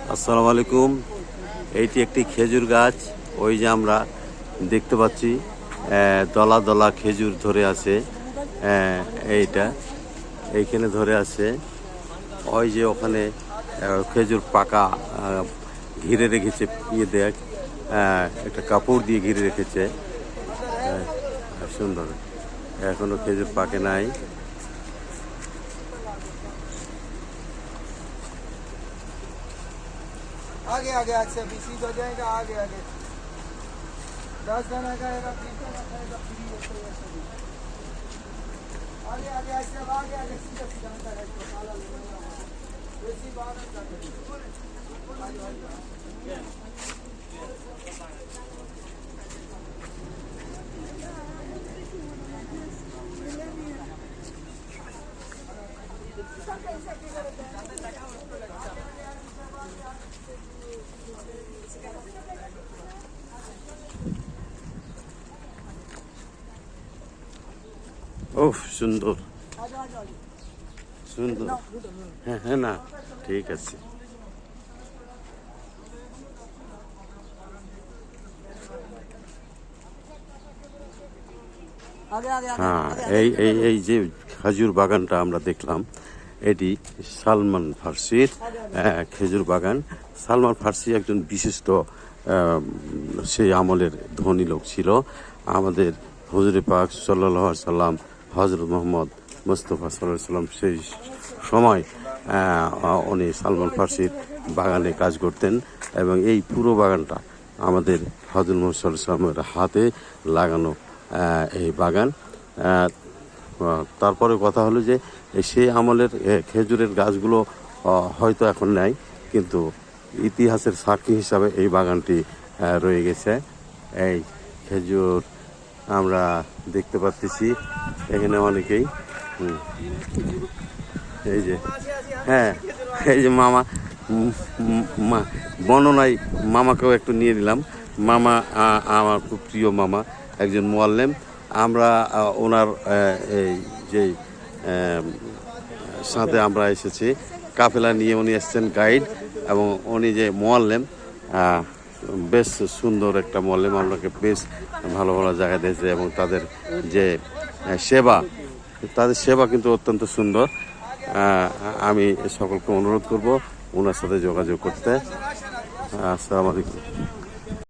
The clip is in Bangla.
আসসালামু আলাইকুম। এইটি একটি খেজুর গাছ। ওই যে আমরা দেখতে পাচ্ছি দলা দলা খেজুর ধরে আছে। এইটা এইখানে ধরে আছে। ওই যে ওখানে খেজুর পাকা ঘিরে রেখেছে। দেখ, একটা কাপড় দিয়ে ঘিরে রেখেছে। সুন্দর। এখনো খেজুর পাকে নাই। आगे आगे अच्छा भी सीध हो जाएगा। आगे आगे 10 जन आएगा 20 जन आएगा फ्री आगे आगे ऐसे आगे आगे सीधा सीधा अंदर है तो काला लेना वैसी बात ওহ, সুন্দর সুন্দর। হ্যাঁ হ্যাঁ, না ঠিক আছে। হ্যাঁ, এই যে খেজুর বাগানটা আমরা দেখলাম, এটি সালমান ফার্সির খেজুর বাগান। সালমান ফার্সি একজন বিশিষ্ট সেই আমলের ধনী লোক ছিল। আমাদের হুজুরে পাক সাল্লাল্লাহু আলাইহি সাল্লাম, হযরত মুহাম্মদ মুস্তাফা সাল্লাল্লাহু আলাইহি সাল্লাম সেই সময় উনি সালমান ফার্সির বাগানে কাজ করতেন এবং এই পুরো বাগানটা আমাদের হযরত মুহাম্মদ সাল্লাল্লাহু আলাইহি সাল্লামের হাতে লাগানো এই বাগান। তারপরে কথা হলো যে সেই আমলের খেজুরের গাছগুলো হয়তো এখন নাই, কিন্তু ইতিহাসের সাক্ষী হিসাবে এই বাগানটি রয়ে গেছে। এই খেজুর আমরা দেখতে পাচ্ছি এখানে অনেকেই। এই যে, হ্যাঁ, এই যে মামা বর্ণনায় মামাকেও একটু নিয়ে নিলাম। মামা আমার খুব প্রিয় মামা, একজন মুআল্লিম। আমরা ওনার এই যে সাথে আমরা এসেছি, কাফেলা নিয়ে উনি এসেছেন গাইড, এবং উনি যে মুআল্লিম, বেশ সুন্দর একটা মুআল্লিম। আপনাকে বেশ ভালো ভালো জায়গা দিয়েছে এবং তাদের যে সেবা কিন্তু অত্যন্ত সুন্দর। আমি সকলকে অনুরোধ করব ওনার সাথে যোগাযোগ করতে। আসসালামু আলাইকুম।